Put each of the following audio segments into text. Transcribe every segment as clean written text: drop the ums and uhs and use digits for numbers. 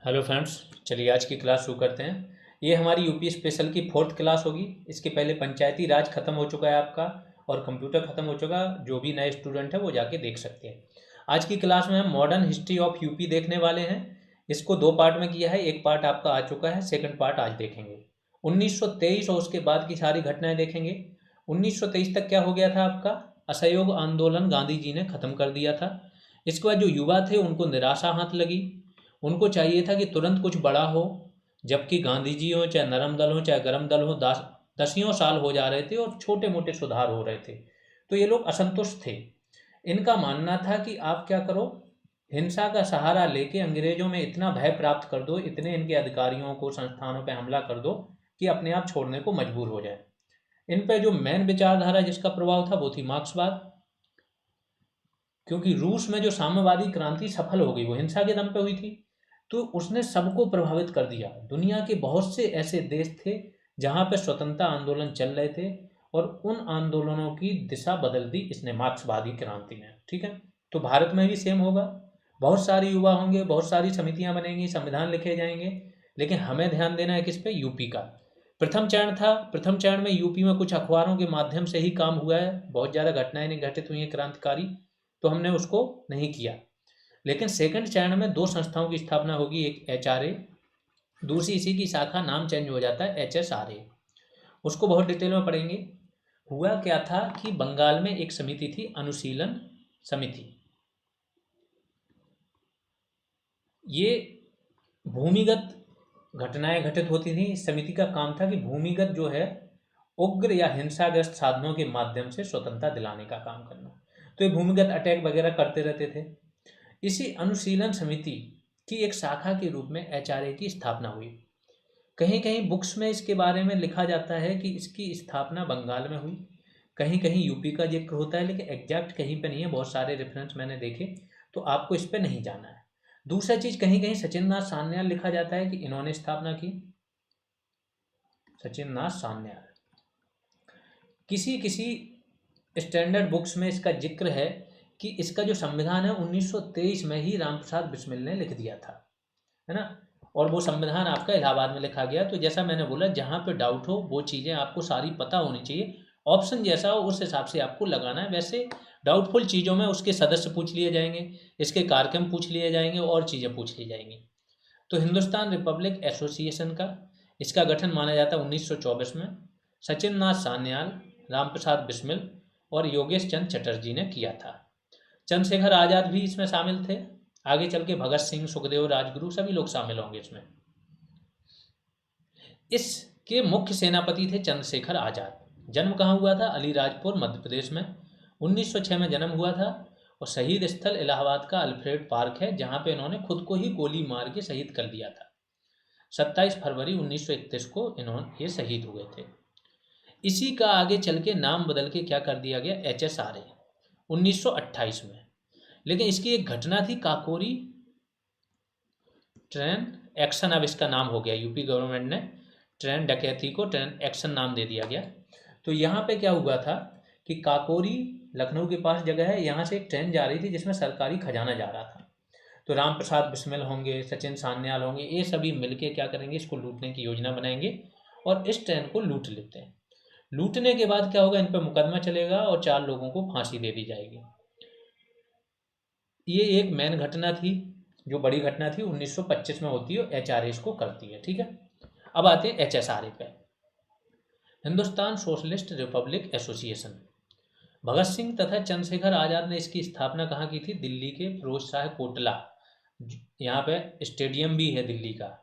Hello friends, चलिए आज की क्लास शुरू करते हैं। ये हमारी यूपी स्पेशल की 4th क्लास होगी। इसके पहले पंचायती राज खत्म हो चुका है आपका और कंप्यूटर खत्म हो चुका। जो भी नए स्टूडेंट है वो जाके देख सकते हैं। आज की क्लास में हम मॉडर्न हिस्ट्री ऑफ यूपी देखने वाले हैं। इसको 2 पार्ट में किया है। एक पार्ट आपका आ चुका है, सेकंड पार्ट आज देखेंगे। 1923 और उसके बाद की सारी घटनाएं देखेंगे। 1923 तक क्या हो गया था आपका? असहयोग आंदोलन गांधी जी ने खत्म कर दिया था। इसके बाद जो युवा थे उनको निराशा हाथ लगी। उनको चाहिए था कि तुरंत कुछ बड़ा हो, जबकि गांधी जी हो, चाहे नरम दल हो चाहे गरम दल हो, दसियों साल हो जा रहे थे और छोटे मोटे सुधार हो रहे थे। तो ये लोग असंतुष्ट थे। इनका मानना था कि आप क्या करो, हिंसा का सहारा लेके अंग्रेजों में इतना भय प्राप्त कर दो, इतने इनके अधिकारियों को संस्थानों पर हमला कर दो कि अपने आप छोड़ने को मजबूर हो जाए। इन पर जो मेन विचारधारा जिसका प्रभाव था वो थी मार्क्सवाद। क्योंकि रूस में जो साम्यवादी क्रांति सफल हो गई वो हिंसा के दम पे हुई थी। तो उसने सबको प्रभावित कर दिया। दुनिया के बहुत से ऐसे देश थे जहाँ पे स्वतंत्रता आंदोलन चल रहे थे और उन आंदोलनों की दिशा बदल दी इसने मार्क्सवादी क्रांति में। ठीक है, तो भारत में भी सेम होगा। बहुत सारे युवा होंगे, बहुत सारी समितियां बनेंगी, संविधान लिखे जाएंगे, लेकिन हमें ध्यान देना है किस पे? यूपी का। प्रथम चरण था। प्रथम चरण में यूपी में कुछ अखबारों के माध्यम से ही काम हुआ है। बहुत ज़्यादा घटनाएं नहीं घटित हुई हैं क्रांतिकारी, तो हमने उसको नहीं किया। लेकिन सेकंड चरण में 2 संस्थाओं की स्थापना होगी, एक एचआरए, दूसरी इसी की शाखा, नाम चेंज हो जाता है एचएसआरए। उसको बहुत डिटेल में पढ़ेंगे। हुआ क्या था कि बंगाल में एक समिति थी, अनुशीलन समिति। ये भूमिगत घटनाएं घटित होती थी। इस समिति का काम था कि भूमिगत जो है उग्र या हिंसाग्रस्त साधनों के माध्यम से स्वतंत्रता दिलाने का काम करना। तो ये भूमिगत अटैक वगैरह करते रहते थे। इसी अनुशीलन समिति की एक शाखा के रूप में एचआरए की स्थापना हुई। कहीं कहीं बुक्स में इसके बारे में लिखा जाता है कि इसकी स्थापना बंगाल में हुई, कहीं कहीं यूपी का जिक्र होता है, लेकिन एग्जैक्ट कहीं पे नहीं है। बहुत सारे रेफरेंस मैंने देखे, तो आपको इस पे नहीं जाना है। दूसरा चीज, कहीं कहीं सचिन नाथ सान्याल लिखा जाता है कि इन्होंने स्थापना की। सचिन नाथ सान्याल। किसी किसी स्टैंडर्ड बुक्स में इसका जिक्र है कि इसका जो संविधान है 1923 में ही रामप्रसाद बिस्मिल ने लिख दिया था, है ना। और वो संविधान आपका इलाहाबाद में लिखा गया। तो जैसा मैंने बोला, जहाँ पे डाउट हो वो चीज़ें आपको सारी पता होनी चाहिए। ऑप्शन जैसा हो उस हिसाब से आपको लगाना है। वैसे डाउटफुल चीज़ों में उसके सदस्य पूछ लिए जाएंगे, इसके कार्यक्रम पूछ लिए जाएंगे और चीज़ें पूछ ली जाएंगी। तो हिंदुस्तान रिपब्लिक एसोसिएशन का इसका गठन माना जाता है 1924 में। सचिन नाथ सान्याल, रामप्रसाद बिस्मिल और योगेश चंद चटर्जी ने किया था। चंद्रशेखर आज़ाद भी इसमें शामिल थे। आगे चल के भगत सिंह, सुखदेव, राजगुरु सभी लोग शामिल होंगे इसमें। इसके मुख्य सेनापति थे चंद्रशेखर आज़ाद। जन्म कहाँ हुआ था? अलीराजपुर, मध्य प्रदेश में। 1906 में जन्म हुआ था। और शहीद स्थल इलाहाबाद का अल्फ्रेड पार्क है, जहाँ पे इन्होंने खुद को ही गोली मार के शहीद कर दिया था। 27 फरवरी 1931 को इन्होंने ये शहीद हुए थे। इसी का आगे चल के नाम बदल के क्या कर दिया गया? एचएसआरए, 1928 में। लेकिन इसकी एक घटना थी, काकोरी ट्रेन एक्शन, अब इसका नाम हो गया। यूपी गवर्नमेंट ने ट्रेन डकैती को ट्रेन एक्शन नाम दे दिया गया। तो यहाँ पे क्या हुआ था कि काकोरी लखनऊ के पास जगह है, यहाँ से एक ट्रेन जा रही थी जिसमें सरकारी खजाना जा रहा था। तो राम प्रसाद बिस्मिल होंगे, सचिन सान्याल होंगे, ये सभी मिलके क्या करेंगे? इसको लूटने की योजना बनाएंगे और इस ट्रेन को लूट लेते हैं। लूटने के बाद क्या होगा? इन पर मुकदमा चलेगा और 4 लोगों को फांसी दे दी जाएगी। ये एक मेन घटना थी, जो बड़ी घटना थी 1925 में होती है, एचआरए इसको करती है। ठीक है, अब आते हैं एचएसआरए पे। Hindustan socialist republic association. Bhagat Singh तथा चंद्रशेखर आज़ाद ने इसकी स्थापना कहाँ की थी? दिल्ली के फिरोज शाह कोटला, यहाँ पे स्टेडियम भी है दिल्ली का,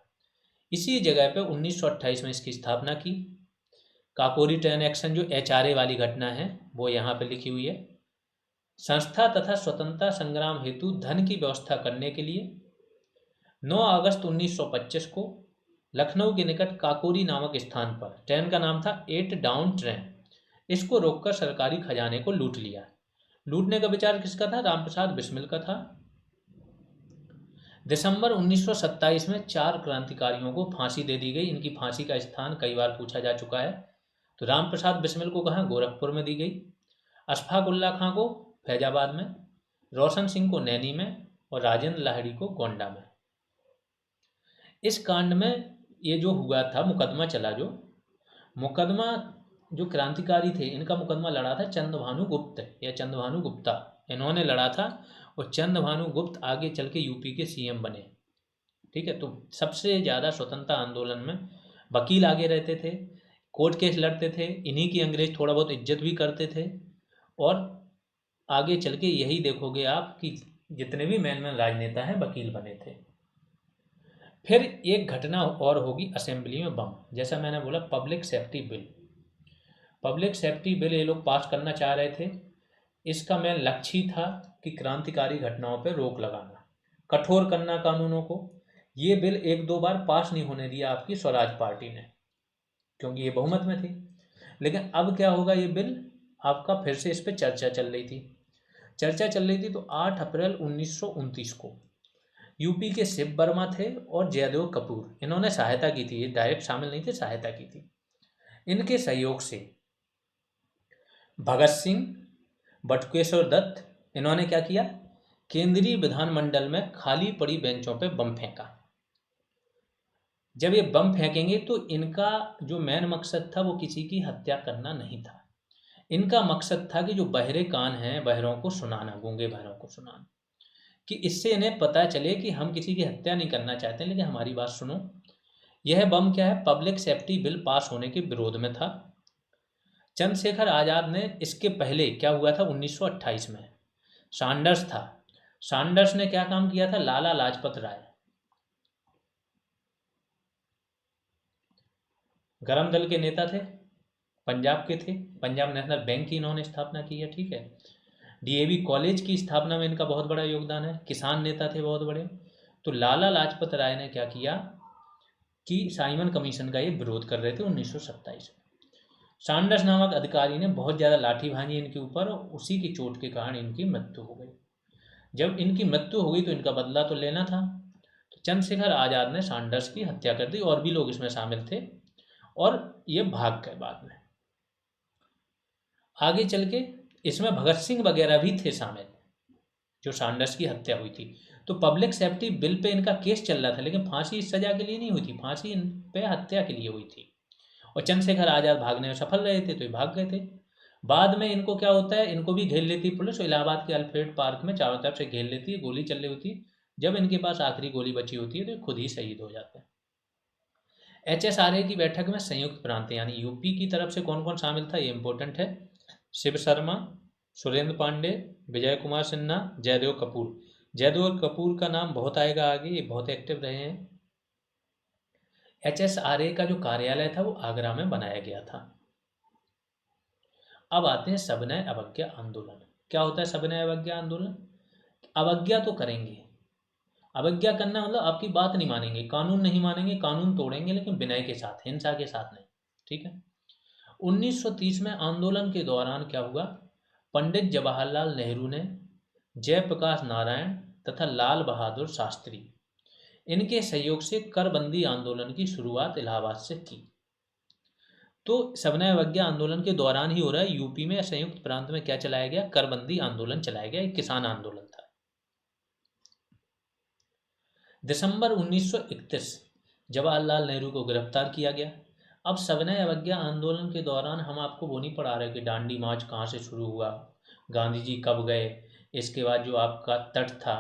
इसी जगह पे 1928 में इसकी स्थापना की। काकोरी ट्रेन एक्शन जो एचआरए वाली घटना है वो यहाँ पे लिखी हुई है। संस्था तथा स्वतंत्रता संग्राम हेतु धन की व्यवस्था करने के लिए 9 अगस्त 1925 को लखनऊ के निकट काकोरी नामक स्थान पर, ट्रेन का नाम था 8 डाउन ट्रेन, इसको रोककर सरकारी खजाने को लूट लिया। लूटने का विचार किसका था? रामप्रसाद बिस्मिल का था। दिसंबर 1927 में 4 क्रांतिकारियों को फांसी दे दी गई। इनकी फांसी का स्थान कई बार पूछा जा चुका है। तो रामप्रसाद बिस्मिल को कहाँ? गोरखपुर में दी गई। अशफाक उल्ला खां को फैजाबाद में, रोशन सिंह को नैनी में और राजेंद्र लाहिड़ी को गोंडा में। इस कांड में ये जो हुआ था, मुकदमा चला, जो मुकदमा, जो क्रांतिकारी थे इनका मुकदमा लड़ा था चंद्रभानु गुप्त या चंद्रभानु गुप्ता, इन्होंने लड़ा था। और चंद्रभानु गुप्त आगे चल के यूपी के सीएम बने। ठीक है, तो सबसे ज़्यादा स्वतंत्रता आंदोलन में वकील आगे रहते थे, कोर्ट केस लड़ते थे, इन्हीं की अंग्रेज थोड़ा बहुत इज्जत भी करते थे। और आगे चल के यही देखोगे आप कि जितने भी मेन मेन राजनेता हैं वकील बने थे। फिर एक घटना और होगी असेंबली में बम, जैसा मैंने बोला public safety bill. Public safety bill ये लोग पास करना चाह रहे थे। इसका मेन लक्ष्य ही था कि क्रांतिकारी घटनाओं पर रोक लगाना, कठोर करना कानूनों को। ये बिल एक दो बार पास नहीं होने दिया आपकी स्वराज पार्टी ने, क्योंकि ये बहुमत में थी। लेकिन अब क्या होगा, ये बिल आपका फिर से इस पर चर्चा चल रही थी। तो 8 अप्रैल 1929 को यूपी के शिव वर्मा थे और जयदेव कपूर, इन्होंने सहायता की थी, ये डायरेक्ट शामिल नहीं थे, सहायता की थी। इनके सहयोग से भगत सिंह, बटुकेश्वर दत्त, इन्होंने क्या किया, केंद्रीय विधानमंडल में खाली पड़ी बेंचों पे बम फेंका। जब ये बम फेंकेंगे तो इनका जो मेन मकसद था वो किसी की हत्या करना नहीं था। इनका मकसद था कि जो बहरे कान हैं बहरों को सुनाना, गूंगे बहरों को सुनाना, कि इससे इन्हें पता चले कि हम किसी की हत्या नहीं करना चाहते, लेकिन हमारी बात सुनो। यह बम क्या है, पब्लिक सेफ्टी बिल पास होने के विरोध में था। चंद्रशेखर आजाद ने, इसके पहले क्या हुआ था 1928 में, सैंडर्स था, सैंडर्स ने क्या काम किया था, लाला लाजपत राय गरम दल के नेता थे, पंजाब के थे, पंजाब नेशनल बैंक की इन्होंने स्थापना की है। ठीक है, डीएवी कॉलेज की स्थापना में इनका बहुत बड़ा योगदान है, किसान नेता थे बहुत बड़े। तो लाला लाजपत राय ने क्या किया कि साइमन कमीशन का ये विरोध कर रहे थे 1927 में। सैंडर्स नामक अधिकारी ने बहुत ज़्यादा लाठी भांजी इनके ऊपर, और उसी की चोट के कारण इनकी मृत्यु हो गई। जब इनकी मृत्यु हो गई तो इनका बदला तो लेना था, तो चंद्रशेखर आज़ाद ने सैंडर्स की हत्या कर दी, और भी लोग इसमें शामिल थे, और ये भाग गए बाद में। आगे चल के इसमें भगत सिंह वगैरह भी थे शामिल, जो सैंडर्स की हत्या हुई थी। तो पब्लिक सेफ्टी बिल पे इनका केस चल रहा था, लेकिन फांसी इस सजा के लिए नहीं हुई थी, फांसी इन पे हत्या के लिए हुई थी। और चंद्रशेखर आज़ाद भागने में सफल रहे थे तो ये भाग गए थे। बाद में इनको क्या होता है, इनको भी घेर लेती पुलिस, और इलाहाबाद के अल्फ्रेड पार्क में चारों तरफ से घेर लेती है, गोली चल रही होती है। जब इनके पास आखिरी गोली बची होती है तो ये खुद ही शहीद हो जाते हैं। HSRA की बैठक में संयुक्त प्रांत यानी यूपी की तरफ से कौन कौन शामिल था, ये इंपॉर्टेंट है। शिव शर्मा, सुरेंद्र पांडे, विजय कुमार सिन्हा, जयदेव कपूर। जयदेव कपूर का नाम बहुत आएगा आगे, ये बहुत एक्टिव रहे हैं। HSRA का जो कार्यालय था वो आगरा में बनाया गया था। अब आते हैं सविनय अवज्ञा आंदोलन। क्या होता है सविनय अवज्ञा आंदोलन? अवज्ञा तो करेंगे, अवज्ञा करना मतलब आपकी बात नहीं मानेंगे, कानून नहीं मानेंगे, कानून तोड़ेंगे, लेकिन विनय के साथ, हिंसा के साथ नहीं। ठीक है, 1930 में आंदोलन के दौरान क्या हुआ, पंडित जवाहरलाल नेहरू ने जयप्रकाश नारायण तथा लाल बहादुर शास्त्री, इनके सहयोग से करबंदी आंदोलन की शुरुआत इलाहाबाद से की। तो सविनय अवज्ञा आंदोलन के दौरान ही हो रहा है। यूपी में संयुक्त प्रांत में क्या चलाया गया, करबंदी आंदोलन चलाया गया, एक किसान आंदोलन था। दिसंबर 1931 जवाहरलाल नेहरू को गिरफ्तार किया गया। अब सविनय अवज्ञा आंदोलन के दौरान हम आपको वो नहीं पढ़ा रहे कि दांडी मार्च कहाँ से शुरू हुआ, गांधी जी कब गए, इसके बाद जो आपका तट था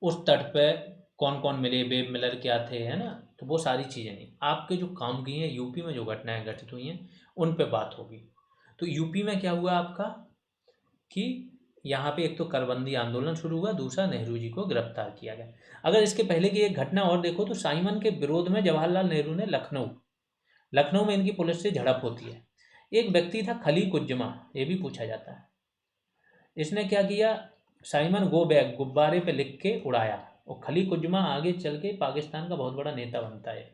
उस तट पे कौन कौन मिले, वेब मिलर क्या थे, है ना। तो वो सारी चीज़ें नहीं, आपके जो काम की हैं यूपी में जो घटनाएं घटित हुई हैं उन पे बात होगी। तो यूपी में क्या हुआ आपका कि यहाँ पे एक तो करबंदी आंदोलन शुरू हुआ, दूसरा नेहरू जी को गिरफ्तार किया गया। अगर इसके पहले की एक घटना और देखो तो साइमन के विरोध में जवाहरलाल नेहरू ने लखनऊ में इनकी पुलिस से झड़प होती है। एक व्यक्ति था खली कुज्जमा, ये भी पूछा जाता है, इसने क्या किया, साइमन गो बैक गुब्बारे पे लिख के उड़ाया, और खली कुज्जमा आगे चल के पाकिस्तान का बहुत बड़ा नेता बनता है।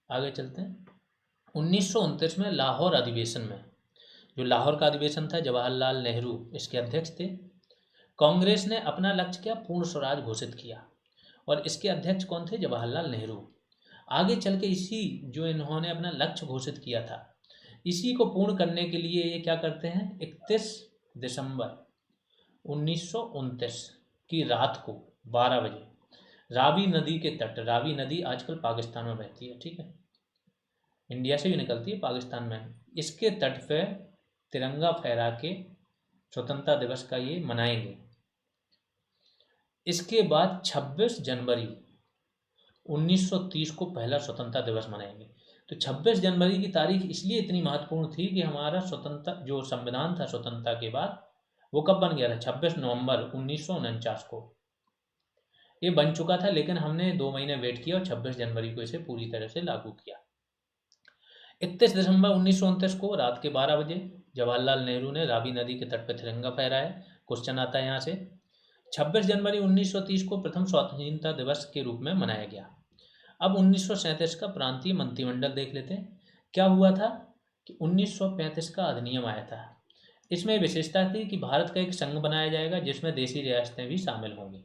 आगे चलते हैं। 1929 में लाहौर अधिवेशन में, जो लाहौर का अधिवेशन था, जवाहरलाल नेहरू इसके अध्यक्ष थे। कांग्रेस ने अपना लक्ष्य क्या, पूर्ण स्वराज घोषित किया, और इसके अध्यक्ष कौन थे, जवाहरलाल नेहरू। आगे चल के इसी जो इन्होंने अपना लक्ष्य घोषित किया था, इसी को पूर्ण करने के लिए ये क्या करते हैं, 31 दिसंबर 1929 की रात को 12 बजे रावी नदी के तट, रावी नदी आजकल पाकिस्तान में बहती है, ठीक है, इंडिया से भी निकलती है पाकिस्तान में, इसके तट पे तिरंगा फहरा के स्वतंत्रता दिवस का ये मनाएंगे। इसके बाद 26 जनवरी 1930 को पहला स्वतंत्रता दिवस मनाएंगे। तो 26 जनवरी की तारीख इसलिए इतनी महत्वपूर्ण थी कि हमारा स्वतंत्रता जो संविधान था स्वतंत्रता के बाद, वो कब बन गया था? 26 नवंबर 1949 को ये बन चुका था, लेकिन हमने 2 महीने वेट किया और 26 जनवरी को इसे पूरी तरह से लागू किया। 31 दिसंबर 1929 को रात के 12 बजे जवाहरलाल नेहरू ने रावी नदी के तट पर तिरंगा फहराया। क्वेश्चन आता है यहाँ से। 26 जनवरी 1930 को प्रथम स्वाधीनता दिवस के रूप में मनाया गया। अब 1937 का प्रांतीय मंत्रिमंडल देख लेते हैं। क्या हुआ था कि 1935 का अधिनियम आया था। इसमें विशेषता थी कि भारत का एक संघ बनाया जाएगा जिसमें देशी रियासतें भी शामिल होंगी,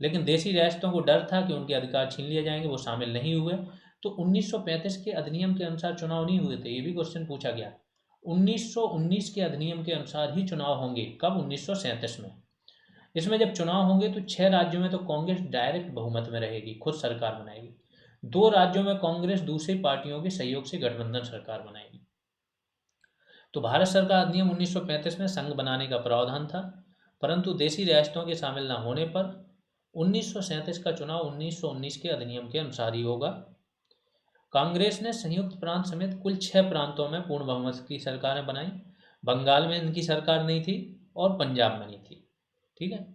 लेकिन देशी रियासतों को डर था कि उनके अधिकार छीन लिए जाएंगे, वो शामिल नहीं हुए। तो 1935 के अधिनियम के अनुसार चुनाव नहीं हुए थे, ये भी क्वेश्चन पूछा गया। 1919 के अधिनियम के अनुसार ही चुनाव होंगे। कब? 1937 में। इसमें जब चुनाव होंगे तो 6 राज्यों में तो कांग्रेस डायरेक्ट बहुमत में रहेगी, खुद सरकार बनाएगी। 2 राज्यों में कांग्रेस दूसरी पार्टियों के सहयोग से गठबंधन सरकार बनाएगी। तो भारत सरकार अधिनियम 1935 में संघ बनाने का प्रावधान था, परंतु देशी रियासतों के शामिल न होने पर 1937 का चुनाव 1919 के अधिनियम के अनुसार ही होगा। कांग्रेस ने संयुक्त प्रांत समेत कुल 6 प्रांतों में पूर्ण बहुमत की सरकारें बनाई। बंगाल में इनकी सरकार नहीं थी और पंजाब में नहीं थी, ठीक है।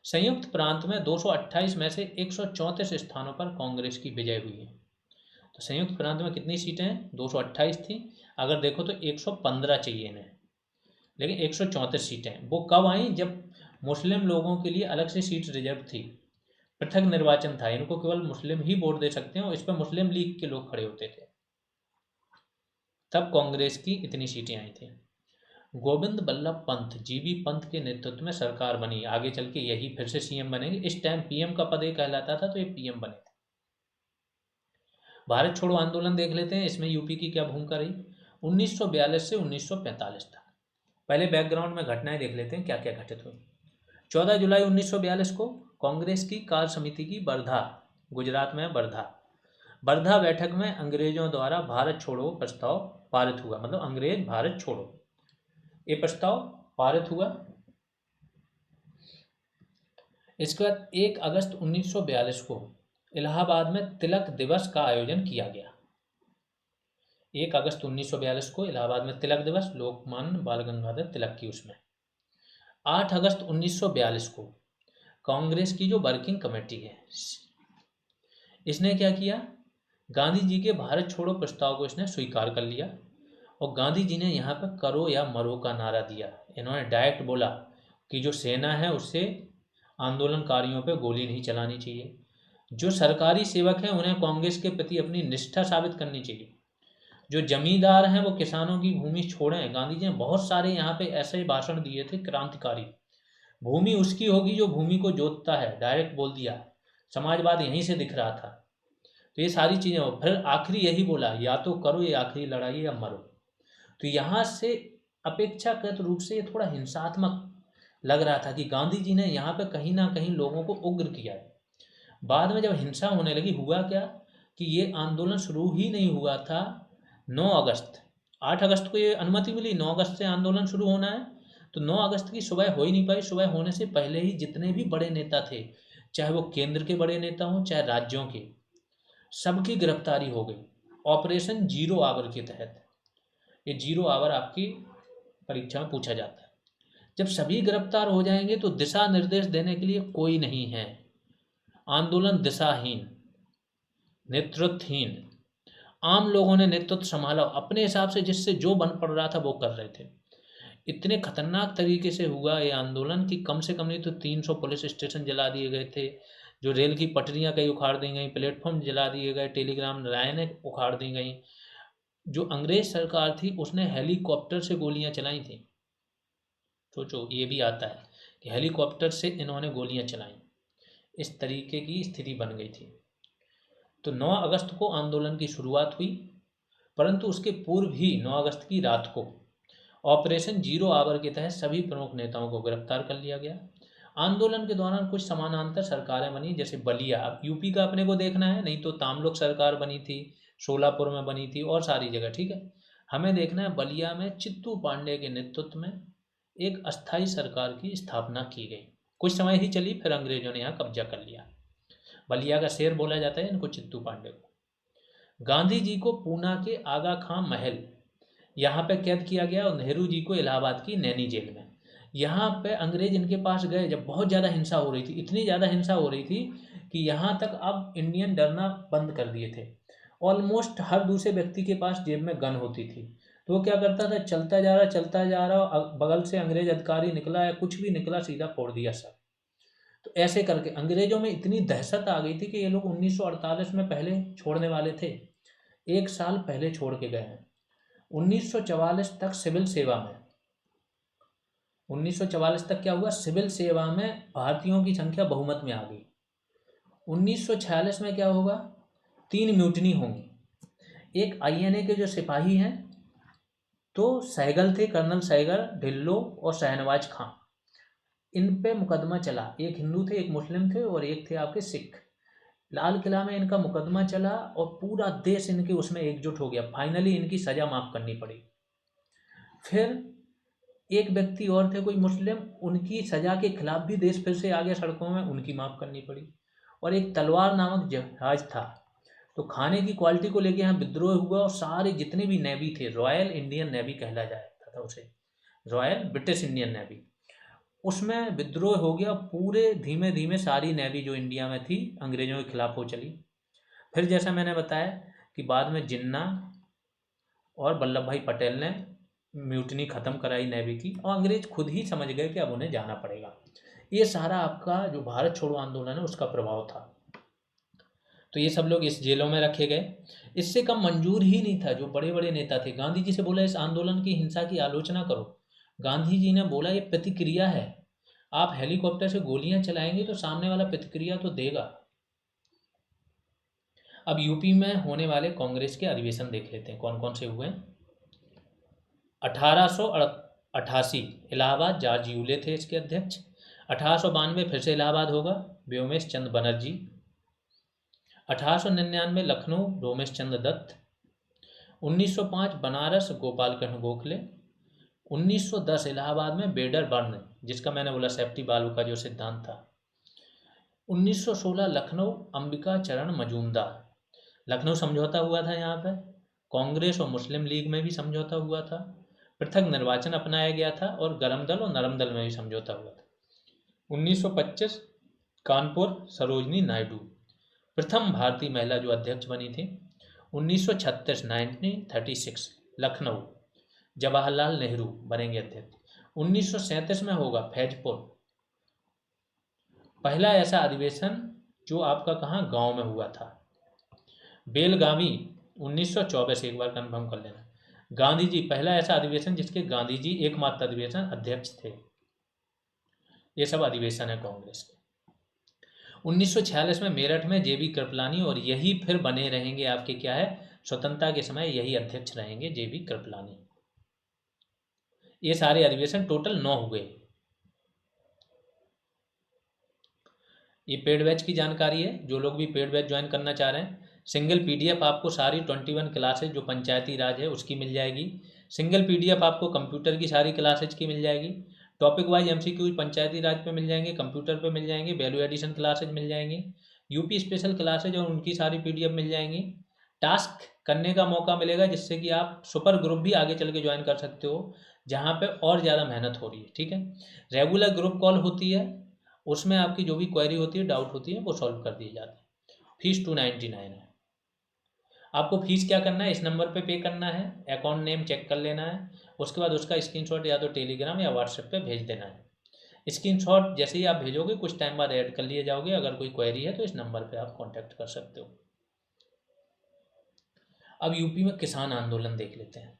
संयुक्त प्रांत में 228 में से 134 स्थानों पर कांग्रेस की विजय हुई है। तो संयुक्त प्रांत में कितनी सीटें हैं? 228 थी। अगर देखो तो 115 चाहिए इन्हें, लेकिन 134 सीटें। वो कब आई? जब मुस्लिम लोगों के लिए अलग से सीट रिजर्व थी, पृथक निर्वाचन था, इनको केवल मुस्लिम ही वोट दे सकते हैं और इस पर मुस्लिम लीग के लोग खड़े होते थे, तब कांग्रेस की इतनी सीटें आई थी। गोविंद बल्लभ पंत, जीबी पंत के नेतृत्व में सरकार बनी। आगे चल के यही फिर से सीएम बनेंगे। इस टाइम पीएम का पद एक कहलाता था, तो ये पीएम बने थे। भारत छोड़ो आंदोलन देख लेते हैं, इसमें यूपी की क्या भूमिका रही 1942 से 1945 तक। पहले बैकग्राउंड में घटनाएं देख लेते हैं क्या क्या घटित हुई। 14 जुलाई 1942 को कांग्रेस की कार्य समिति की वर्धा, गुजरात में वर्धा बैठक में अंग्रेजों द्वारा भारत छोड़ो प्रस्ताव पारित हुआ। मतलब अंग्रेज भारत छोड़ो, ये प्रस्ताव पारित हुआ। इसके बाद 1 अगस्त 1942 को इलाहाबाद में तिलक दिवस का आयोजन किया गया। 1 अगस्त 1942 को इलाहाबाद में तिलक दिवस, लोकमान्य बाल गंगाधर तिलक की उसमें। 8 अगस्त 1942 को कांग्रेस की जो वर्किंग कमेटी है, इसने क्या किया? गांधी जी के भारत छोड़ो प्रस्ताव को इसने स्वीकार कर लिया और गांधी जी ने यहाँ पर करो या मरो का नारा दिया। इन्होंने डायरेक्ट बोला कि जो सेना है उससे आंदोलनकारियों पर गोली नहीं चलानी चाहिए, जो सरकारी सेवक हैं उन्हें कांग्रेस के प्रति अपनी निष्ठा साबित करनी चाहिए, जो जमींदार हैं वो किसानों की भूमि छोड़ें। गांधी जी ने बहुत सारे यहाँ पे ऐसे भाषण दिए थे क्रांतिकारी। भूमि उसकी होगी जो भूमि को जोतता है, डायरेक्ट बोल दिया। समाजवाद यहीं से दिख रहा था। तो ये सारी चीज़ें हो, फिर आखिरी यही बोला, या तो करो ये आखिरी लड़ाई या मरो। तो यहाँ से अपेक्षाकृत रूप से ये थोड़ा हिंसात्मक लग रहा था कि गांधी जी ने यहाँ पे कहीं ना कहीं लोगों को उग्र किया है। बाद में जब हिंसा होने लगी, हुआ क्या कि ये आंदोलन शुरू ही नहीं हुआ था 9 अगस्त। 8 अगस्त को ये अनुमति मिली, 9 अगस्त से आंदोलन शुरू होना है, तो 9 अगस्त की सुबह हो ही नहीं पाई। सुबह होने से पहले ही जितने भी बड़े नेता थे, चाहे वो केंद्र के बड़े नेता हों चाहे राज्यों के, सबकी गिरफ्तारी हो गई ऑपरेशन जीरो आवर के तहत। ये जीरो आवर आपकी परीक्षा में पूछा जाता है। जब सभी गिरफ्तार हो जाएंगे तो दिशा निर्देश देने के लिए कोई नहीं है। आंदोलन दिशाहीन, नेतृत्वहीन, आम लोगों ने नेतृत्व संभाला अपने हिसाब से, जिससे जो बन पड़ रहा था वो कर रहे थे। इतने खतरनाक तरीके से हुआ ये आंदोलन कि कम से कम नहीं तो 300 पुलिस स्टेशन जला दिए गए थे, जो रेल की पटरियां कई उखाड़ दी गई, प्लेटफॉर्म जला दिए गए, टेलीग्राम लाइनें उखाड़ दी गई। जो अंग्रेज सरकार थी उसने हेलीकॉप्टर से गोलियां चलाई थी। सोचो, ये भी आता है कि हेलीकॉप्टर से इन्होंने गोलियां चलाई। इस तरीके की स्थिति बन गई थी। तो 9 अगस्त को आंदोलन की शुरुआत हुई, परंतु उसके पूर्व ही 9 अगस्त की रात को ऑपरेशन जीरो आवर के तहत सभी प्रमुख नेताओं को गिरफ्तार कर लिया गया। आंदोलन के दौरान कुछ समानांतर सरकारें बनी, जैसे बलिया, अब यूपी का अपने को देखना है, नहीं तो तामलुक सरकार बनी थी, शोलापुर में बनी थी और सारी जगह, ठीक है। हमें देखना है बलिया में चित्तू पांडे के नेतृत्व में एक अस्थाई सरकार की स्थापना की गई। कुछ समय ही चली, फिर अंग्रेजों ने यहाँ कब्जा कर लिया। बलिया का शेर बोला जाता है इनको, चित्तू पांडे को। गांधी जी को पूना के आगा खां महल यहाँ पे कैद किया गया और नेहरू जी को इलाहाबाद की नैनी जेल में। यहाँ पे अंग्रेज इनके पास गए जब बहुत ज़्यादा हिंसा हो रही थी, इतनी ज़्यादा हिंसा हो रही थी कि यहाँ तक अब इंडियन डरना बंद कर दिए थे। ऑलमोस्ट हर दूसरे व्यक्ति के पास जेब में गन होती थी। तो वो क्या करता था, चलता जा रहा, बगल से अंग्रेज अधिकारी निकला या कुछ भी निकला, सीधा फोड़ दिया सब। तो ऐसे करके अंग्रेजों में इतनी दहशत आ गई थी कि ये लोग 1948 में पहले छोड़ने वाले थे, 1 साल पहले छोड़ के गए हैं। 1944 तक सिविल सेवा में, 1944 तक क्या हुआ, सिविल सेवा में भारतीयों की संख्या बहुमत में आ गई। 1946 में क्या होगा, 3 म्यूटनी होंगी। एक आईएनए के जो सिपाही हैं, तो सहगल थे, कर्नल सहगल, ढिल्लो और शहनवाज खां, इन पे मुकदमा चला। एक हिंदू थे, एक मुस्लिम थे और एक थे आपके सिख। लाल किला में इनका मुकदमा चला और पूरा देश इनके उसमें एकजुट हो गया। फाइनली इनकी सजा माफ करनी पड़ी। फिर एक व्यक्ति और थे, कोई मुस्लिम, उनकी सजा के खिलाफ भी देश फिर से आ गया सड़कों में, उनकी माफ करनी पड़ी। और एक तलवार नामक जहाज था, तो खाने की क्वालिटी को लेके यहाँ विद्रोह हुआ और सारे जितने भी नेवी थे, रॉयल इंडियन नेवी कहला जाता था उसे, रॉयल ब्रिटिश इंडियन नेवी, उसमें विद्रोह हो गया। पूरे धीमे धीमे सारी नेवी जो इंडिया में थी अंग्रेजों के खिलाफ हो चली। फिर जैसा मैंने बताया कि बाद में जिन्ना और वल्लभ भाई पटेल ने म्यूटनी ख़त्म कराई नेवी की, और अंग्रेज खुद ही समझ गए कि अब उन्हें जाना पड़ेगा। ये सारा आपका जो भारत छोड़ो आंदोलन है उसका प्रभाव था। तो ये सब लोग इस जेलों में रखे गए। इससे कम मंजूर ही नहीं था, जो बड़े बड़े नेता थे, गांधी जी से बोला इस आंदोलन की हिंसा की आलोचना करो। गांधी जी ने बोला ये प्रतिक्रिया है, आप हेलीकॉप्टर से गोलियां चलाएंगे तो सामने वाला प्रतिक्रिया तो देगा। अब यूपी में होने वाले कांग्रेस के अधिवेशन देख लेते हैं कौन कौन से हुए। 1888 इलाहाबाद, जॉर्ज यूले थे इसके अध्यक्ष। 1892 फिर से इलाहाबाद होगा, व्योमेश चंद्र बनर्जी। 1899 लखनऊ, रोमेश चंद्र दत्त। 1905 बनारस, गोपाल कृष्ण गोखले। 1910 इलाहाबाद में बेडर बर्न, जिसका मैंने बोला सेफ्टी बाल्व का जो सिद्धांत था। 1916 लखनऊ, अंबिका चरण मजूमदार। लखनऊ समझौता हुआ था, यहाँ पे कांग्रेस और मुस्लिम लीग में भी समझौता हुआ था। पृथक निर्वाचन अपनाया गया था और गरम दल और नरम दल में भी समझौता हुआ था। 1925 कानपुर, सरोजनी नायडू प्रथम भारतीय महिला जो अध्यक्ष बनी थी। 1936 1936 लखनऊ, जवाहरलाल नेहरू बनेंगे अध्यक्ष। 1937 में होगा फैजपुर, पहला ऐसा अधिवेशन जो आपका कहाँ गांव में हुआ था। बेलगावी 1924, एक बार कंफर्म कर लेना। गांधी जी, पहला ऐसा अधिवेशन जिसके गांधी जी एकमात्र अधिवेशन अध्यक्ष थे। ये सब अधिवेशन है कांग्रेस के। 1946 में मेरठ में जेबी कृपलानी, और यही फिर बने रहेंगे आपके क्या है, स्वतंत्रता के समय यही अध्यक्ष रहेंगे जेबी कृपलानी। ये सारे अधिवेशन टोटल 9 हुए। ये पेड बैच की जानकारी है, जो लोग भी पेड बैच ज्वाइन करना चाह रहे हैं, सिंगल पीडीएफ आपको सारी 21 क्लासेज जो पंचायती राज है उसकी मिल जाएगी। सिंगल पीडीएफ आपको कंप्यूटर की सारी क्लासेज की मिल जाएगी। टॉपिक वाइज एमसीक्यू पंचायती राज पे मिल जाएंगे, कंप्यूटर पे मिल जाएंगे, वैल्यू एडिशन क्लासेज मिल जाएंगी, यूपी स्पेशल क्लासेज और उनकी सारी पीडीएफ मिल जाएंगी। टास्क करने का मौका मिलेगा, जिससे कि आप सुपर ग्रुप भी आगे चल के ज्वाइन कर सकते हो, जहाँ पे और ज़्यादा मेहनत हो रही है, ठीक है। रेगुलर ग्रुप कॉल होती है, उसमें आपकी जो भी क्वेरी होती है, डाउट होती है, वो सॉल्व कर दिए जाते हैं। फीस 299 है। आपको फीस क्या करना है, इस नंबर पे पे करना है, अकाउंट नेम चेक कर लेना है, उसके बाद उसका स्क्रीनशॉट या तो टेलीग्राम या व्हाट्सएप पे भेज देना है। स्क्रीनशॉट जैसे ही आप भेजोगे कुछ टाइम बाद ऐड कर लिए जाओगे। अगर कोई क्वेरी है तो इस नंबर पे आप कांटेक्ट कर सकते हो। अब यूपी में किसान आंदोलन देख लेते हैं।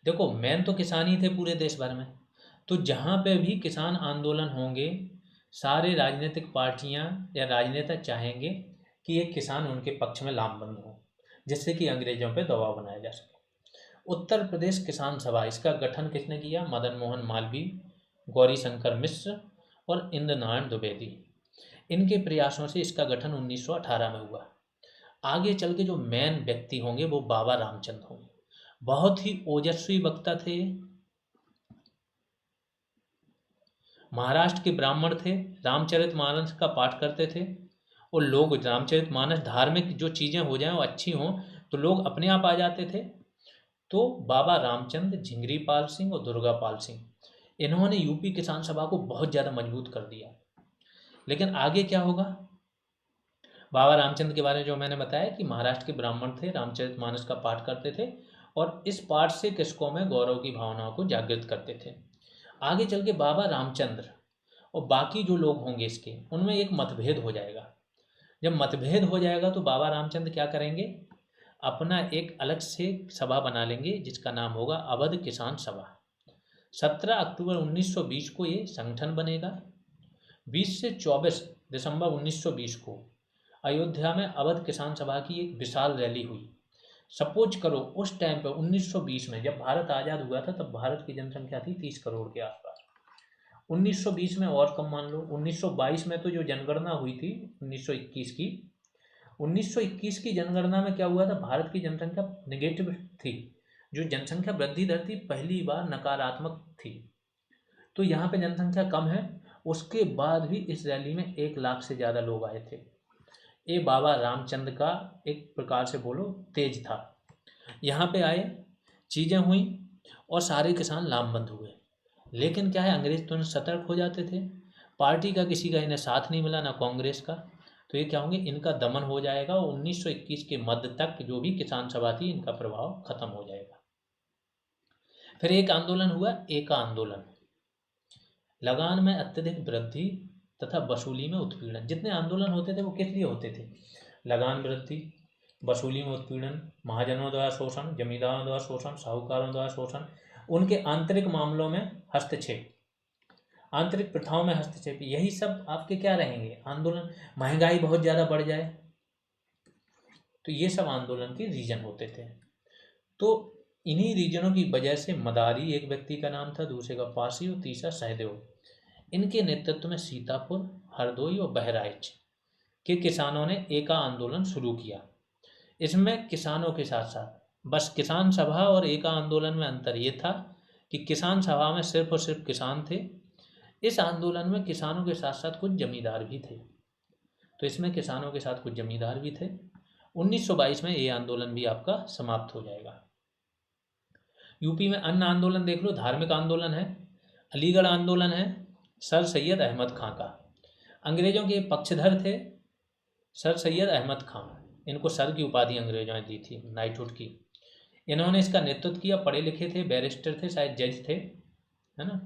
देखो, मेन तो किसान ही थे पूरे देश भर में, तो जहाँ पे भी किसान आंदोलन होंगे, सारे राजनीतिक पार्टियां या राजनेता चाहेंगे कि एक किसान उनके पक्ष में लामबंद हो, जिससे कि अंग्रेजों पे दबाव बनाया जा सके। उत्तर प्रदेश किसान सभा, इसका गठन किसने किया, मदन मोहन मालवीय, गौरी शंकर मिश्र और इंद्र नारायण द्विवेदी। इनके प्रयासों से इसका गठन 1918 में हुआ। आगे चल के जो मेन व्यक्ति होंगे वो बाबा रामचंद्र होंगे। बहुत ही ओजस्वी वक्ता थे, महाराष्ट्र के ब्राह्मण थे, रामचरितमानस का पाठ करते थे और लोग रामचरितमानस धार्मिक जो चीज़ें हो जाएं वो अच्छी हों तो लोग अपने आप आ जाते थे। तो बाबा रामचंद्र, झिंगरी पाल सिंह और दुर्गा पाल सिंह, इन्होंने यूपी किसान सभा को बहुत ज़्यादा मजबूत कर दिया। लेकिन आगे क्या होगा? बाबा रामचंद्र के बारे में जो मैंने बताया कि महाराष्ट्र के ब्राह्मण थे, रामचरितमानस का पाठ करते थे और इस पाठ से कृषकों में गौरव की भावनाओं को जागृत करते थे। आगे चल के बाबा रामचंद्र और बाकी जो लोग होंगे इसके, उनमें एक मतभेद हो जाएगा। जब मतभेद हो जाएगा तो बाबा रामचंद्र क्या करेंगे? अपना एक अलग से सभा बना लेंगे जिसका नाम होगा अवध किसान सभा। 17 अक्टूबर 1920 को ये संगठन बनेगा। 20 से 24 दिसंबर 1920 को अयोध्या में अवध किसान सभा की एक विशाल रैली हुई। सपोज करो उस टाइम पर 1920 में जब भारत आज़ाद हुआ था तब भारत की जनसंख्या थी 30 करोड़ के आसपास। 1920 में और कम मान लो। 1922 में तो जो जनगणना हुई थी 1921 की, 1921 की जनगणना में क्या हुआ था? भारत की जनसंख्या नेगेटिव थी। जो जनसंख्या वृद्धि दर थी पहली बार नकारात्मक थी। तो यहाँ पे जनसंख्या कम है, उसके बाद भी इस रैली में 1 लाख से ज़्यादा लोग आए थे। ये बाबा रामचंद्र का एक प्रकार से बोलो तेज था। यहाँ पे आए, चीज़ें हुई और सारे किसान लामबंद हुए। लेकिन क्या है, अंग्रेज तुरंत सतर्क हो जाते थे। पार्टी का किसी का इन्हें साथ नहीं मिला, ना कांग्रेस का। तो ये क्या होंगे, इनका दमन हो जाएगा और 1921 के मध्य तक जो भी किसान सभा थी इनका प्रभाव खत्म हो जाएगा। फिर एक आंदोलन हुआ, एका आंदोलन। लगान में अत्यधिक वृद्धि तथा वसूली में उत्पीड़न। जितने आंदोलन होते थे वो किस लिए होते थे? लगान वृद्धि, वसूली में उत्पीड़न, महाजनों द्वारा शोषण, जमींदारों द्वारा शोषण, साहूकारों द्वारा शोषण, उनके आंतरिक मामलों में हस्तक्षेप, आंतरिक प्रथाओं में हस्तक्षेप, यही सब आपके क्या रहेंगे आंदोलन। महंगाई बहुत ज़्यादा बढ़ जाए तो ये सब आंदोलन के रीजन होते थे। तो इन्हीं रीजनों की वजह से मदारी एक व्यक्ति का नाम था, दूसरे का पासी और तीसरा सहदेव। इनके नेतृत्व में सीतापुर, हरदोई और बहराइच के किसानों ने एका आंदोलन शुरू किया। इसमें किसानों के साथ साथ, बस किसान सभा और एका आंदोलन में अंतर ये था कि किसान सभा में सिर्फ और सिर्फ किसान थे, इस आंदोलन में किसानों के साथ साथ कुछ जमींदार भी थे। तो इसमें किसानों के साथ कुछ जमींदार भी थे। 1922 में ये आंदोलन भी आपका समाप्त हो जाएगा। यूपी में अन्य आंदोलन देख लो। धार्मिक आंदोलन है, अलीगढ़ आंदोलन है, सर सैयद अहमद खां का। अंग्रेजों के पक्षधर थे सर सैयद अहमद खां। इनको सर की उपाधि अंग्रेजों ने दी थी, नाइटहुड की। इन्होंने इसका नेतृत्व किया, पढ़े लिखे थे, बैरिस्टर थे, शायद जज थे, है ना।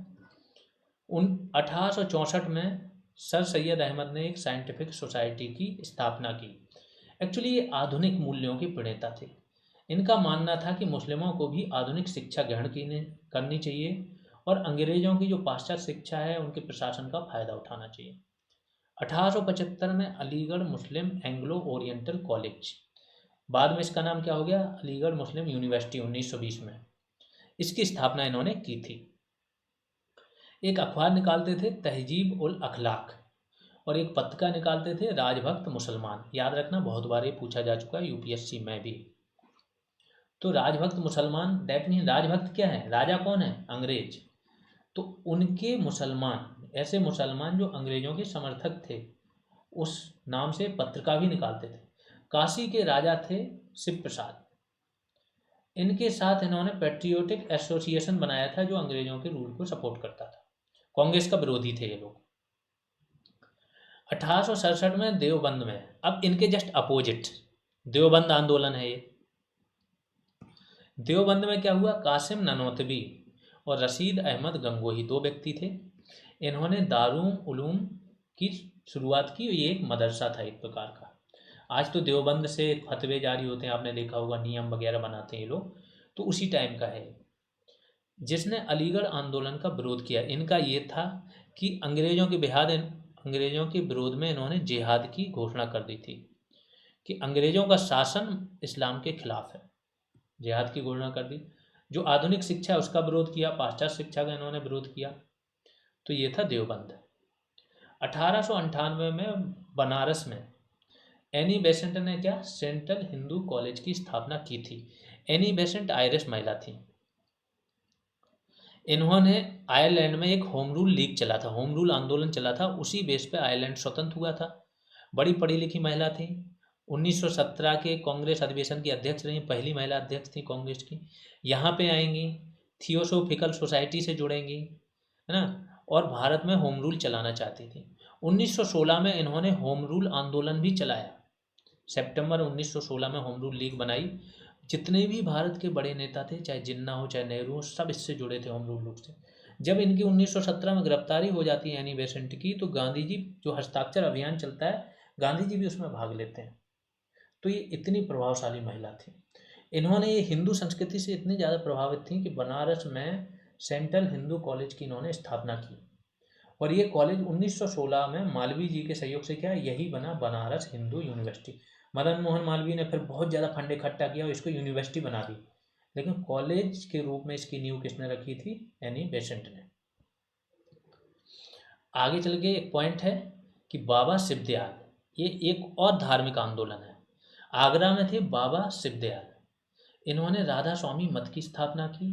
1864 में सर सैयद अहमद ने एक साइंटिफिक सोसाइटी की स्थापना की। एक्चुअली ये आधुनिक मूल्यों के प्रणेता थे। इनका मानना था कि मुस्लिमों को भी आधुनिक शिक्षा ग्रहण करनी चाहिए और अंग्रेजों की जो पाश्चात्य शिक्षा है उनके प्रशासन का फायदा उठाना चाहिए। 1875 में अलीगढ़ मुस्लिम एंग्लो ओरिएंटल कॉलेज, बाद में इसका नाम क्या हो गया, अलीगढ़ मुस्लिम यूनिवर्सिटी, 1920 में इसकी स्थापना इन्होंने की थी। एक अखबार निकालते थे तहजीब उल अखलाक और एक पत्रिका निकालते थे राजभक्त मुसलमान। याद रखना, बहुत बार ये पूछा जा चुका है यूपीएससी में भी। तो राजभक्त मुसलमान, दैट मीन राजभक्त क्या है, राजा कौन है, अंग्रेज। तो उनके मुसलमान, ऐसे मुसलमान जो अंग्रेजों के समर्थक थे, उस नाम से पत्रिका भी निकालते थे। काशी के राजा थे शिव प्रसाद। इनके साथ इन्होंने पेट्रियोटिक एसोसिएशन बनाया था जो अंग्रेजों के रूल को सपोर्ट करता था। कांग्रेस का विरोधी थे ये लोग। 1867 में देवबंद में, अब इनके जस्ट अपोजिट देवबंद आंदोलन है ये। देवबंद में क्या हुआ, कासिम ननोतवी और रशीद अहमद गंगोही दो व्यक्ति थे। इन्होंने दारुल उलूम की शुरुआत की। ये एक मदरसा था एक प्रकार का। आज तो देवबंद से फतवे जारी होते हैं, आपने देखा होगा, नियम वगैरह बनाते हैं ये लोग, तो उसी टाइम का है। जिसने अलीगढ़ आंदोलन का विरोध किया, इनका ये था कि अंग्रेजों के विरोध में इन्होंने जिहाद की घोषणा कर दी थी कि अंग्रेजों का शासन इस्लाम के खिलाफ है, जिहाद की घोषणा कर दी। जो आधुनिक शिक्षा है उसका विरोध किया, पाश्चात्य शिक्षा का इन्होंने विरोध किया। तो ये था देवबंद। 1898 में बनारस में एनी बेसेंट ने क्या सेंट्रल हिंदू कॉलेज की स्थापना की थी। एनी बेसेंट आयरिश महिला थी। इन्होंने आयरलैंड में एक होम रूल लीग चला था, होम रूल आंदोलन चला था, उसी बेस पे आयरलैंड स्वतंत्र हुआ था। बड़ी पढ़ी लिखी महिला थी। 1917 के कांग्रेस अधिवेशन की अध्यक्ष रही, पहली महिला अध्यक्ष थी कांग्रेस की। यहाँ पे आएंगी, थियोसोफिकल सोसाइटी से जुड़ेंगी, है ना, और भारत में होम रूल चलाना चाहती थी। 1916 में इन्होंने होम रूल आंदोलन भी चलाया। सितंबर 1916 में होम रूल लीग बनाई। जितने भी भारत के बड़े नेता थे, चाहे जिन्ना हो चाहे नेहरू हो, सब इससे जुड़े थे होम रूल लीग से। जब इनकी 1917 में गिरफ्तारी हो जाती है एनी बेसेंट की, तो गांधी जी जो हस्ताक्षर अभियान चलता है, गांधी जी भी उसमें भाग लेते हैं। तो ये इतनी प्रभावशाली महिला थी। इन्होंने ये हिंदू संस्कृति से इतनी ज़्यादा प्रभावित थी कि बनारस में सेंट्रल हिंदू कॉलेज की इन्होंने स्थापना की। और ये कॉलेज 1916 में मालवीय जी के सहयोग से क्या यही बना, बनारस हिंदू यूनिवर्सिटी। मदन मोहन मालवीय ने फिर बहुत ज़्यादा फंड इकट्ठा किया और इसको यूनिवर्सिटी बना दी, लेकिन कॉलेज के रूप में इसकी नींव किसने रखी थी? एनी बेसेंट ने। आगे चल के एक पॉइंट है कि बाबा शिवदयाल, ये एक और धार्मिक आंदोलन है। आगरा में थे बाबा शिवदयाल। इन्होंने राधा स्वामी मत की स्थापना की।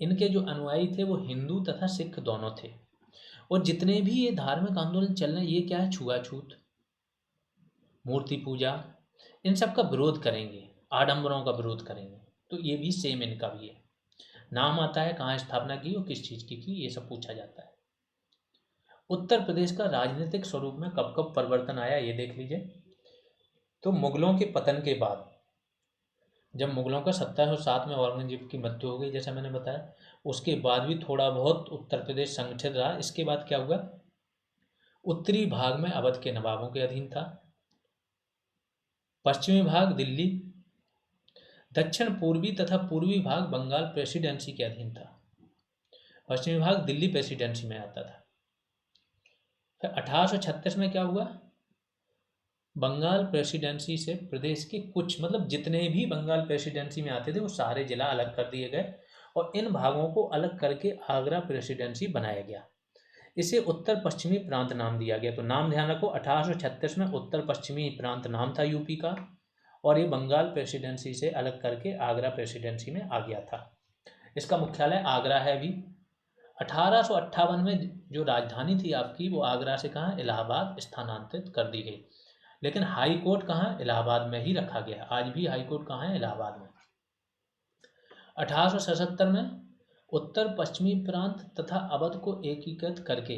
इनके जो अनुयायी थे वो हिंदू तथा सिख दोनों थे। और जितने भी ये धार्मिक आंदोलन चल रहे हैं, ये क्या है? छुआछूत, मूर्ति पूजा, इन सब का विरोध करेंगे, आडंबरों का विरोध करेंगे। तो ये भी सेम इनका भी है। नाम आता है, कहाँ स्थापना की और किस चीज़ की, ये सब पूछा जाता है। उत्तर प्रदेश का राजनीतिक स्वरूप में कब कब परिवर्तन आया, ये देख लीजिए। तो मुगलों के पतन के बाद, जब मुगलों का 1707 में औरंगजेब की मृत्यु हो गई, जैसा मैंने बताया, उसके बाद भी थोड़ा बहुत उत्तर प्रदेश संगठित रहा। इसके बाद क्या हुआ? उत्तरी भाग में अवध के नवाबों के अधीन था, पश्चिमी भाग दिल्ली, दक्षिण पूर्वी तथा पूर्वी भाग बंगाल प्रेसिडेंसी के अधीन था। पश्चिमी भाग दिल्ली प्रेसिडेंसी में आता था। फिर 1836 में क्या हुआ? बंगाल प्रेसिडेंसी से प्रदेश के कुछ, मतलब जितने भी बंगाल प्रेसिडेंसी में आते थे, वो सारे जिला अलग कर दिए गए और इन भागों को अलग करके आगरा प्रेसिडेंसी बनाया गया। इसे उत्तर पश्चिमी प्रांत नाम दिया गया। तो नाम ध्यान रखो, 1836 में उत्तर पश्चिमी प्रांत नाम था यूपी का, और ये बंगाल प्रेसिडेंसी से अलग करके आगरा प्रेसिडेंसी में आ गया था। इसका मुख्यालय आगरा है अभी। 1858 में जो राजधानी थी आपकी, वो आगरा से कहाँ? इलाहाबाद स्थानांतरित कर दी गई। लेकिन हाई कोर्ट कहाँ? इलाहाबाद में ही रखा गया। आज भी हाई कोर्ट कहाँ है? इलाहाबाद में। 1877 में उत्तर पश्चिमी प्रांत तथा अवध को एकीकृत करके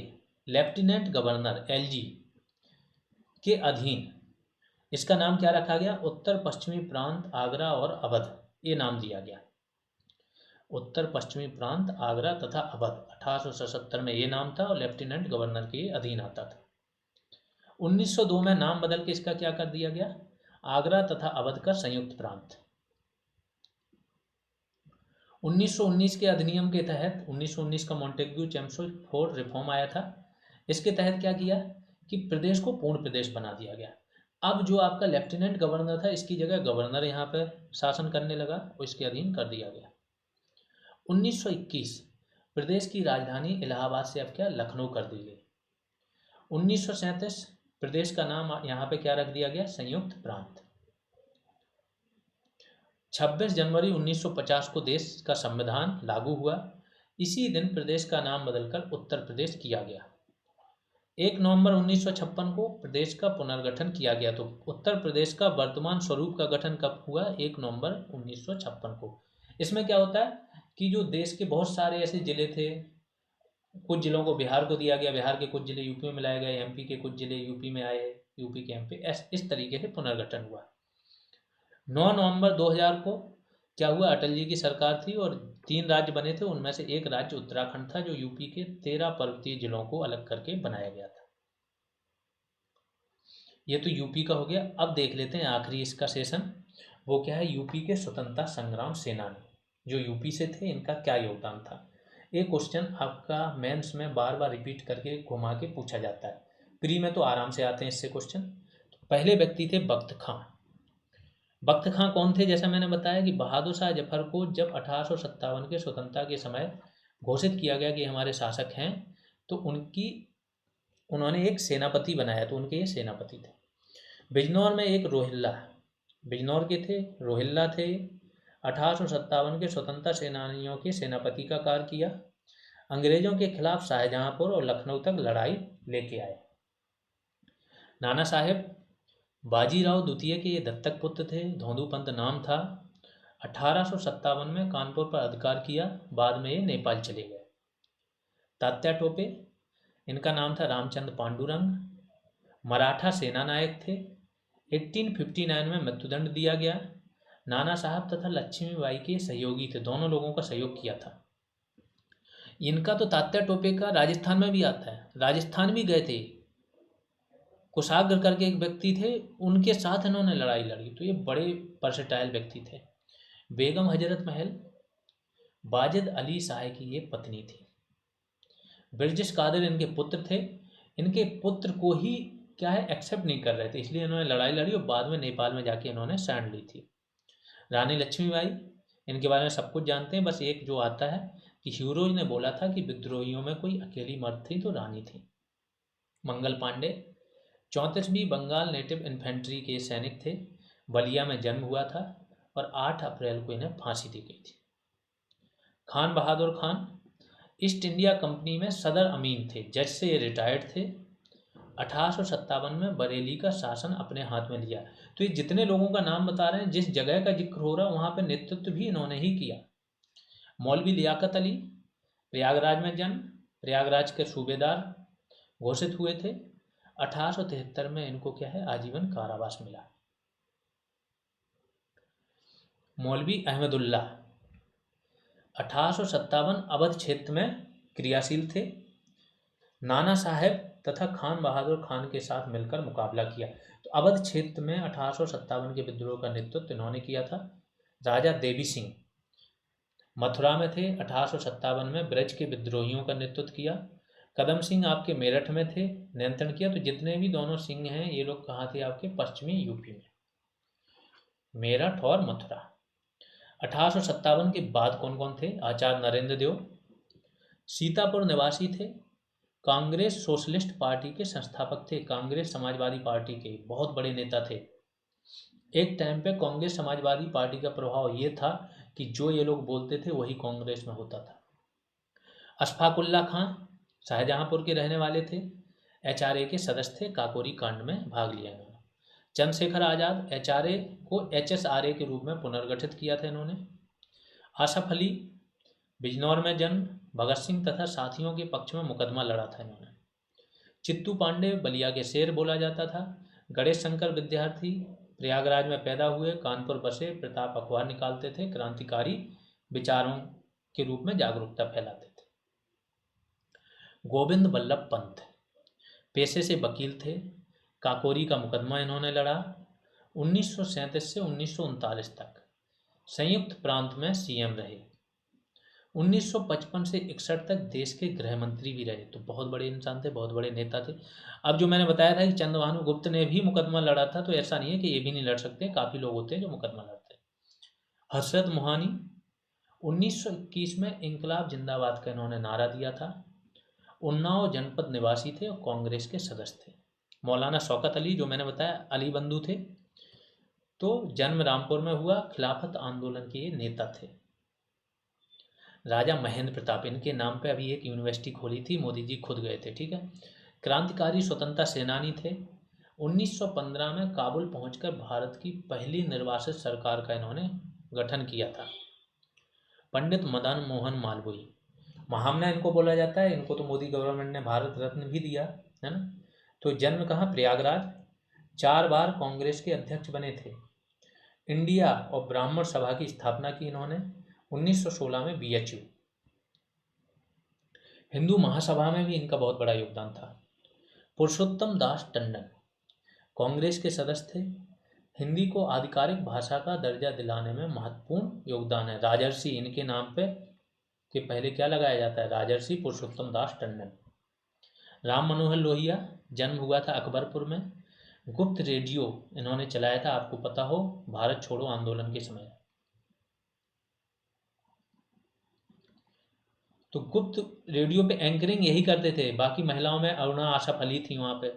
लेफ्टिनेंट गवर्नर एलजी के अधीन इसका नाम क्या रखा गया? उत्तर पश्चिमी प्रांत आगरा और अवध, ये नाम दिया गया। उत्तर पश्चिमी प्रांत आगरा तथा अवध 1877 में ये नाम था और लेफ्टिनेंट गवर्नर के अधीन आता था। 1902 में नाम बदल के इसका क्या कर दिया गया? आगरा तथा अवध का संयुक्त प्रांत। 1919 के अधिनियम के तहत 1919 का मॉन्टेग्यू चेम्सफोर्ड रिफॉर्म आया था। इसके तहत क्या किया कि प्रदेश को पूर्ण प्रदेश बना दिया गया। अब जो आपका लेफ्टिनेंट गवर्नर था, इसकी जगह गवर्नर यहाँ पर शासन करने लगा और इसके अधीन कर दिया गया। 1921 प्रदेश की राजधानी इलाहाबाद से अब क्या? लखनऊ कर दी गई। 1937 प्रदेश का नाम यहाँ पे क्या रख दिया गया? संयुक्त प्रांत। 26 जनवरी 1950 को देश का संविधान लागू हुआ। इसी दिन प्रदेश का नाम बदलकर उत्तर प्रदेश किया गया। 1 नवंबर 1956 को प्रदेश का पुनर्गठन किया गया। तो उत्तर प्रदेश का वर्तमान स्वरूप का गठन कब हुआ? 1 नवंबर 1956 को। इसमें क्या होता है कि जो देश के बहुत सारे ऐसे जिले थे, कुछ जिलों को बिहार को दिया गया, बिहार के कुछ जिले यूपी में मिलाए गए, एमपी के कुछ जिले यूपी में आए, यूपी के एमपी, इस तरीके से पुनर्गठन हुआ। 9 नवंबर 2000 को क्या हुआ? अटल जी की सरकार थी और 3 राज्य बने थे। उनमें से एक राज्य उत्तराखंड था, जो यूपी के 13 पर्वतीय जिलों को अलग करके बनाया गया था। ये तो यूपी का हो गया। अब देख लेते हैं आखिरी इसका सेशन, वो क्या है? यूपी के स्वतंत्रता संग्राम सेनानी जो यूपी से थे, इनका क्या योगदान था। ये क्वेश्चन आपका मेंस में बार बार रिपीट करके घुमा के पूछा जाता है। प्री में तो आराम से आते हैं इससे क्वेश्चन। तो पहले व्यक्ति थे बख्त खां। बख्त खां कौन थे? जैसा मैंने बताया कि बहादुर शाह जफर को जब 1857 के स्वतंत्रता के समय घोषित किया गया कि हमारे शासक हैं, तो उनकी उन्होंने एक सेनापति बनाया, तो उनके ये सेनापति थे। बिजनौर में एक रोहिल्ला, बिजनौर के थे, रोहिल्ला थे। 1857 के स्वतंत्रता सेनानियों के सेनापति का कार्य किया। अंग्रेजों के खिलाफ शाहजहांपुर और लखनऊ तक लड़ाई लेके आए। नाना साहेब बाजीराव द्वितीय के ये दत्तक पुत्र थे, धोंदूपंत नाम था। 1857 में कानपुर पर अधिकार किया, बाद में ये नेपाल चले गए। तात्या टोपे, इनका नाम था रामचंद्र पांडुरंग, मराठा सेना नायक थे। 1859 में मृत्युदंड दिया गया। नाना साहब तथा लक्ष्मीबाई के सहयोगी थे, दोनों लोगों का सहयोग किया था। इनका तो तात्या टोपे का राजस्थान में भी आता है, राजस्थान भी गए थे। कुशाग्र करके एक व्यक्ति थे, उनके साथ इन्होंने लड़ाई लड़ी, तो ये बड़े वर्सेटाइल व्यक्ति थे। बेगम हजरत महल वाजिद अली शाह की ये पत्नी थी। ब्रिजेश कादिर इनके पुत्र थे। इनके पुत्र को ही क्या है एक्सेप्ट नहीं कर रहे थे, इसलिए इन्होंने लड़ाई लड़ी और बाद में नेपाल में जाके इन्होंने शरण ली थी। रानी लक्ष्मीबाई, इनके बारे में सब कुछ जानते हैं, बस एक जो आता है कि हीरोज ने बोला था कि विद्रोहियों में कोई अकेली मर्द थी तो रानी थी। मंगल पांडे 34वीं बंगाल नेटिव इन्फेंट्री के सैनिक थे, बलिया में जन्म हुआ था और 8 अप्रैल को इन्हें फांसी दी गई थी। खान बहादुर खान ईस्ट इंडिया कंपनी में सदर अमीन थे, जज से ये रिटायर्ड थे। 1857 में बरेली का शासन अपने हाथ में लिया। तो ये जितने लोगों का नाम बता रहे हैं, जिस जगह का जिक्र हो रहा है वहाँ पर नेतृत्व भी इन्होंने ही किया। मौलवी लियाकत अली प्रयागराज में जन्म, प्रयागराज के सूबेदार घोषित हुए थे। 1873 में इनको क्या है आजीवन कारावास मिला। मौलवी अहमदुल्ला 1857 अवध क्षेत्र में क्रियाशील थे। नाना साहेब तथा खान बहादुर खान के साथ मिलकर मुकाबला किया। तो अवध क्षेत्र में 1857 के विद्रोह का नेतृत्व इन्होंने किया था। राजा देवी सिंह मथुरा में थे, 1857 में ब्रज के विद्रोहियों का नेतृत्व किया। कदम सिंह आपके मेरठ में थे, नियंत्रण किया। तो जितने भी दोनों सिंह हैं ये लोग कहाँ थे आपके पश्चिमी यूपी में, मेरठ और मथुरा। 1857 के बाद कौन कौन थे? आचार्य नरेंद्र देव सीतापुर निवासी थे, कांग्रेस सोशलिस्ट पार्टी के संस्थापक थे, कांग्रेस समाजवादी पार्टी के बहुत बड़े नेता थे। एक टाइम पे कांग्रेस समाजवादी पार्टी का प्रभाव ये था कि जो ये लोग बोलते थे वही कांग्रेस में होता था। अशफाकुल्ला खां शाहजहांपुर के रहने वाले थे, एचआरए के सदस्य थे, काकोरी कांड में भाग लिया इन्होंने। चंद्रशेखर आज़ाद एचआरए को एचएसआरए के रूप में पुनर्गठित किया था इन्होंने। आसफ अली बिजनौर में जन्म, भगत सिंह तथा साथियों के पक्ष में मुकदमा लड़ा था इन्होंने। चित्तू पांडे बलिया के शेर बोला जाता था। गणेश शंकर विद्यार्थी प्रयागराज में पैदा हुए, कानपुर बसे, प्रताप अखबार निकालते थे, क्रांतिकारी विचारों के रूप में जागरूकता फैलाते थे। गोविंद बल्लभ पंत पेशे से वकील थे, काकोरी का मुकदमा इन्होंने लड़ा। 1937 से 1939 तक संयुक्त प्रांत में सीएम रहे। 1955 से 61 तक देश के गृह मंत्री भी रहे। तो बहुत बड़े इंसान थे, बहुत बड़े नेता थे। अब जो मैंने बताया था कि चंद्रभानु गुप्त ने भी मुकदमा लड़ा था, तो ऐसा नहीं है कि ये भी नहीं लड़ सकते, काफ़ी लोग होते हैं जो मुकदमा लड़ते हैं। हसरत मोहानी 1921 में इंकलाब जिंदाबाद का इन्होंने नारा दिया था। उन्नाव जनपद निवासी थे और कांग्रेस के सदस्य थे। मौलाना शौकत अली जो मैंने बताया अली बंधु थे, तो जन्म रामपुर में हुआ, खिलाफत आंदोलन के ये नेता थे। राजा महेंद्र प्रताप, इनके नाम पे अभी एक यूनिवर्सिटी खोली थी, मोदी जी खुद गए थे, ठीक है। क्रांतिकारी स्वतंत्रता सेनानी थे। 1915 में काबुल पहुंचकर भारत की पहली निर्वासित सरकार का इन्होंने गठन किया था। पंडित मदन मोहन मालवीय महामना इनको बोला जाता है, इनको तो मोदी गवर्नमेंट ने भारत रत्न भी दिया है ना। तो जन्म कहाँ? प्रयागराज। 4 बार कांग्रेस के अध्यक्ष बने थे। इंडिया और ब्राह्मण सभा की स्थापना की इन्होंने 1916 में बीएचयू। हिंदू महासभा में भी इनका बहुत बड़ा योगदान था। पुरुषोत्तम दास टंडन कांग्रेस के सदस्य थे। हिंदी को आधिकारिक भाषा का दर्जा दिलाने में महत्वपूर्ण योगदान है। राजर्षि इनके नाम पे के पहले क्या लगाया जाता है? राजर्षि पुरुषोत्तम दास टंडन। राम मनोहर लोहिया जन्म हुआ था अकबरपुर में। गुप्त रेडियो इन्होंने चलाया था, आपको पता हो, भारत छोड़ो आंदोलन के समय। तो गुप्त रेडियो पे एंकरिंग यही करते थे। बाकी महिलाओं में अरुणा आशा फली थी वहाँ पे।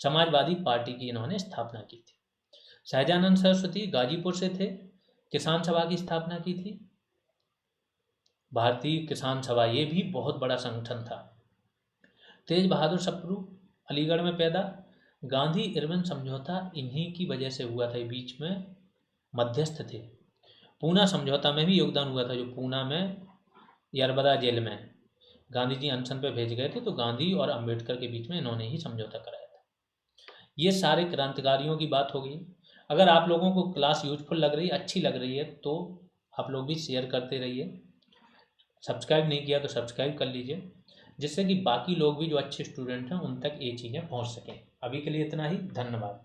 समाजवादी पार्टी की इन्होंने स्थापना की थी। सहजानंद सरस्वती गाजीपुर से थे, किसान सभा की स्थापना की थी। भारतीय किसान सभा ये भी बहुत बड़ा संगठन था। तेज बहादुर सप्रू अलीगढ़ में पैदा। गांधी इरविन समझौता इन्हीं की वजह से हुआ था, बीच में मध्यस्थ थे। पूना समझौता में भी योगदान हुआ था, जो पूना में यरबदा जेल में गांधी जी अनशन पे भेज गए थे, तो गांधी और अंबेडकर के बीच में इन्होंने ही समझौता कराया था। ये सारे क्रांतिकारियों की बात हो गई। अगर आप लोगों को क्लास यूजफुल लग रही है, अच्छी लग रही है, तो आप लोग भी शेयर करते रहिए। सब्सक्राइब नहीं किया तो सब्सक्राइब कर लीजिए, जिससे कि बाकी लोग भी जो अच्छे स्टूडेंट हैं उन तक ये चीज़ें पहुंच सकें। अभी के लिए इतना ही, धन्यवाद।